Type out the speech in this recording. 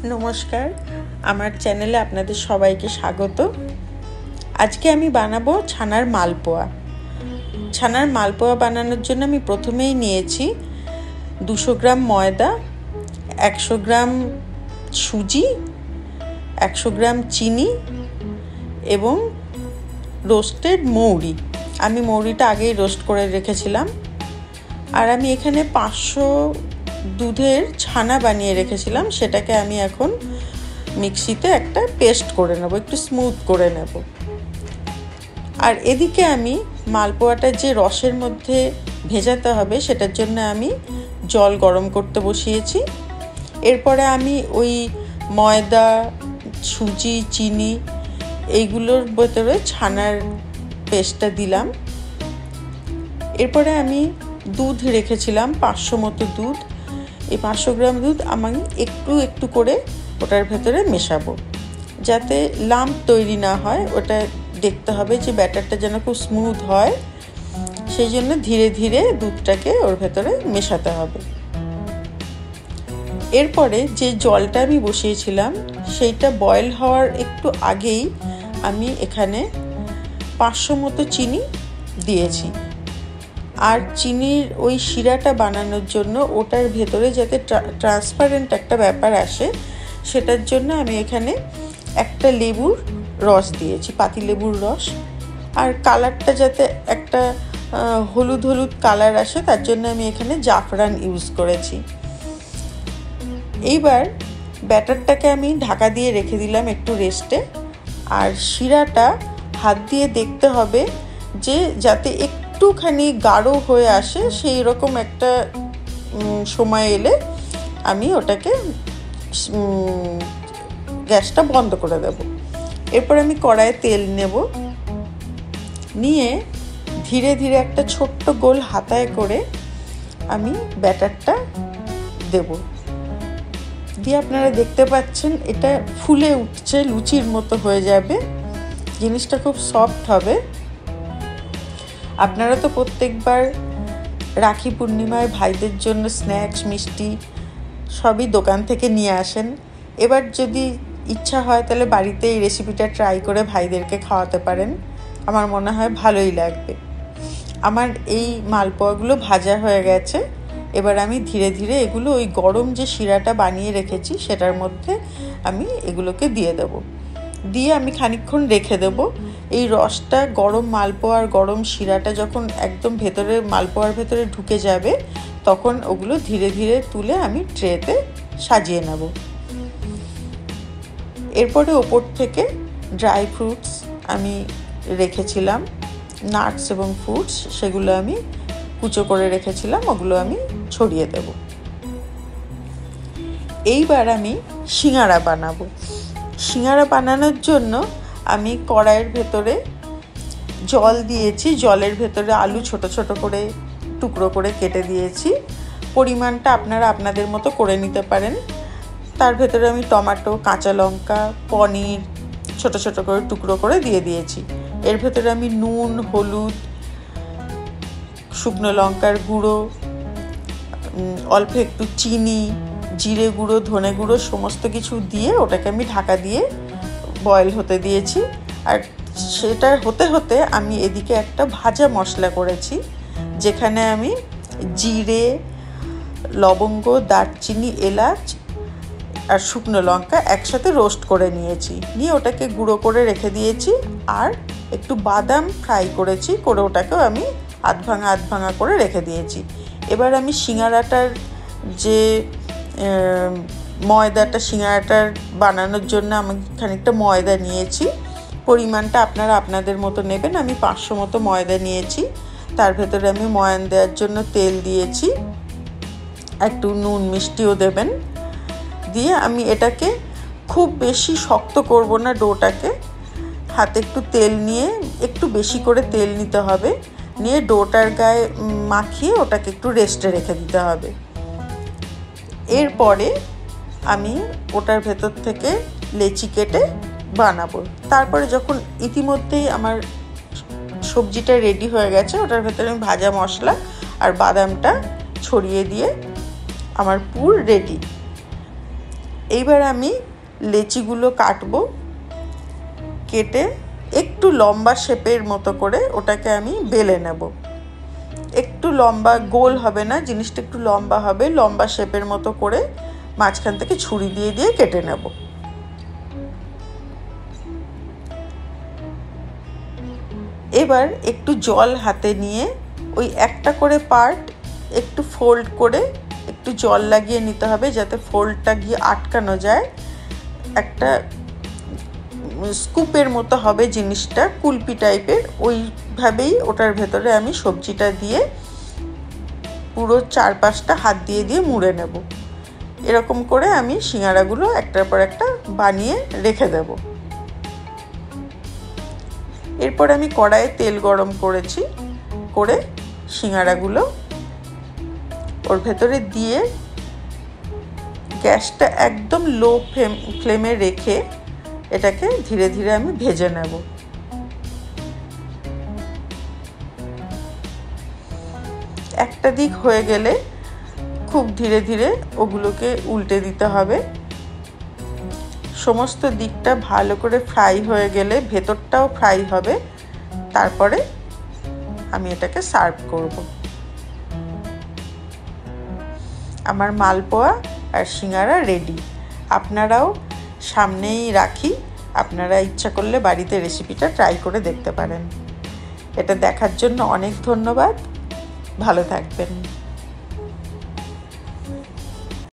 নমস্কার, আমার চ্যানেলে আপনাদের সবাইকে স্বাগত। আজকে আমি বানাবো ছানার মালপোয়া। ছানার মালপোয়া বানানোর জন্য আমি প্রথমেই নিয়েছি 200 গ্রাম ময়দা, 100 গ্রাম সুজি, 100 গ্রাম চিনি এবং রোস্টেড মৌরি। আমি মৌরিটা আগেই রোস্ট করে রেখেছিলাম। আর আমি এখানে 500 দুধের ছানা বানিয়ে রেখেছিলাম, সেটাকে আমি এখন মিক্সিতে একটা পেস্ট করে নেব, একটু স্মুথ করে নেব। আর এদিকে আমি মালপোয়াটা যে রসের মধ্যে ভেজাতে হবে সেটার জন্য আমি জল গরম করতে বসিয়েছি। এরপরে আমি ওই ময়দা, সুজি, চিনি এইগুলোর ভেতরে ছানার পেস্টটা দিলাম। এরপরে আমি দুধ রেখেছিলাম 500 মতো দুধ। এই 500 গ্রাম দুধ আমি একটু একটু করে ওটার ভেতরে মেশাবো, যাতে লাম্প তৈরি না হয়। ওটা দেখতে হবে যে ব্যাটারটা যেন খুব স্মুথ হয়, সেই জন্য ধীরে ধীরে দুধটাকে ওর ভেতরে মেশাতে হবে। এরপরে যে জলটা আমি বসিয়েছিলাম সেইটা বয়েল হওয়ার একটু আগেই আমি এখানে 500 মতো চিনি দিয়েছি। আর চিনির ওই শিরাটা বানানোর জন্য ওটার ভেতরে যাতে ট্রান্সপারেন্ট একটা ব্যাপার আসে, সেটার জন্য আমি এখানে একটা লেবুর রস দিয়েছি, পাতিলেবুর রস। আর কালারটা যাতে একটা হলুদ হলুদ কালার আসে, তার জন্য আমি এখানে জাফরান ইউজ করেছি। এইবার ব্যাটারটাকে আমি ঢাকা দিয়ে রেখে দিলাম একটু রেস্টে। আর শিরাটা হাত দিয়ে দেখতে হবে যে যাতে একটুখানি গাঢ় হয়ে আসে, সেই রকম একটা সময় এলে আমি ওটাকে গ্যাসটা বন্ধ করে দেব। এরপর আমি কড়াইয়ে তেল নেব, নিয়ে ধীরে ধীরে একটা ছোট্ট গোল হাতায় করে আমি ব্যাটারটা দেব। দিয়ে আপনারা দেখতে পাচ্ছেন এটা ফুলে উঠছে, লুচির মতো হয়ে যাবে, জিনিসটা খুব সফট হবে। আপনারা তো প্রত্যেকবার রাখি পূর্ণিমায় ভাইদের জন্য স্ন্যাক্স, মিষ্টি সবই দোকান থেকে নিয়ে আসেন। এবার যদি ইচ্ছা হয় তাহলে বাড়িতে এই রেসিপিটা ট্রাই করে ভাইদেরকে খাওয়াতে পারেন, আমার মনে হয় ভালোই লাগবে। আমার এই মালপোয়াগুলো ভাজা হয়ে গেছে। এবার আমি ধীরে ধীরে এগুলো ওই গরম যে শিরাটা বানিয়ে রেখেছি সেটার মধ্যে আমি এগুলোকে দিয়ে দেব। দিয়ে আমি খানিকক্ষণ রেখে দেব। এই রসটা গরম মালপোয়ার গরম শিরাটা যখন একদম ভেতরে মালপোয়ার ভেতরে ঢুকে যাবে, তখন ওগুলো ধীরে ধীরে তুলে আমি ট্রেতে সাজিয়ে নেব। এরপরে ওপর থেকে ড্রাই ফ্রুটস আমি রেখেছিলাম, নাটস এবং ফ্রুটস, সেগুলো আমি কুচো করে রেখেছিলাম, ওগুলো আমি ছড়িয়ে দেব। এইবার আমি সিঙ্গারা বানাবো। সিঙ্গারা বানানোর জন্য আমি কড়াইয়ের ভেতরে জল দিয়েছি, জলের ভেতরে আলু ছোট ছোট করে টুকরো করে কেটে দিয়েছি। পরিমাণটা আপনারা আপনাদের মতো করে নিতে পারেন। তার ভেতরে আমি টমেটো, কাঁচা লঙ্কা, পনির ছোট ছোট করে টুকরো করে দিয়ে দিয়েছি। এর ভেতরে আমি নুন, হলুদ, শুকনো লঙ্কার গুঁড়ো, অল্প একটু চিনি, জিরে গুঁড়ো, ধনে গুঁড়ো সমস্ত কিছু দিয়ে ওটাকে আমি ঢাকা দিয়ে বয়েল হতে দিয়েছি। আর সেটা হতে হতে আমি এদিকে একটা ভাজা মশলা করেছি, যেখানে আমি জিরে, লবঙ্গ, দারচিনি, এলাচ আর শুকনো লঙ্কা একসাথে রোস্ট করে নিয়েছি, নিয়ে ওটাকে গুঁড়ো করে রেখে দিয়েছি। আর একটু বাদাম ফ্রাই করেছি, করে ওটাকেও আমি আধ ভাঙা করে রেখে দিয়েছি। এবার আমি সিঙ্গারাটার যে ময়দাটা, সিঙ্গারাটার বানানোর জন্য আমি খানিকটা ময়দা নিয়েছি। পরিমাণটা আপনারা আপনাদের মতো নেবেন। আমি 500 মতো ময়দা নিয়েছি। তার ভেতরে আমি ময়ান দেওয়ার জন্য তেল দিয়েছি, একটু নুন মিষ্টিও দেবেন। দিয়ে আমি এটাকে খুব বেশি শক্ত করব না, ডোটাকে হাতে একটু তেল নিয়ে, একটু বেশি করে তেল নিতে হবে, নিয়ে ডোটার গায়ে মাখিয়ে ওটাকে একটু রেস্টে রেখে দিতে হবে। এরপরে আমি ওটার ভেতর থেকে লেচি কেটে বানাবো। তারপরে যখন ইতিমধ্যেই আমার সবজিটা রেডি হয়ে গেছে, ওটার ভেতরে আমি ভাজা মশলা আর বাদামটা ছড়িয়ে দিয়ে আমার পুর রেডি। এইবার আমি লেচিগুলো কাটবো, কেটে একটু লম্বা শেপের মতো করে ওটাকে আমি বেলে নেব। একটু লম্বা, গোল হবে না, জিনিসটা একটু লম্বা হবে, লম্বা শেপের মতো করে মাঝখান থেকে ছুরি দিয়ে দিয়ে কেটে নেব। এবার একটু জল হাতে নিয়ে ওই একটা করে পার্ট একটু ফোল্ড করে একটু জল লাগিয়ে নিতে হবে, যাতে ফোল্ডটা গিয়ে আটকানো যায়। একটা স্কুপের মতো হবে জিনিসটা, কুলপি টাইপের, ওইভাবেই ওটার ভেতরে আমি সবজিটা দিয়ে পুরো চারপাশটা হাত দিয়ে দিয়ে মুড়ে নেব। এরকম করে আমি সিঙ্গারাগুলো একটার পর একটা বানিয়ে রেখে দেব। এরপর আমি কড়াইয়ে তেল গরম করেছি, করে সিঙ্গারাগুলো ওর ভেতরে দিয়ে গ্যাসটা একদম লো ফ্লেমে রেখে এটাকে ধীরে ধীরে আমি ভেজে নেব। একটা দিক হয়ে গেলে খুব ধীরে ধীরে ওগুলোকে উল্টে দিতে হবে। সমস্ত দিকটা ভালো করে ফ্রাই হয়ে গেলে ভেতরটাও ফ্রাই হবে, তারপরে আমি এটাকে সার্ভ করব। আমার মালপোয়া আর সিঙ্গারা রেডি। আপনারাও সামনেই রাখি, আপনারা ইচ্ছা করলে বাড়িতে রেসিপিটা ট্রাই করে দেখতে পারেন। এটা দেখার জন্য অনেক ধন্যবাদ। ভালো থাকবেন।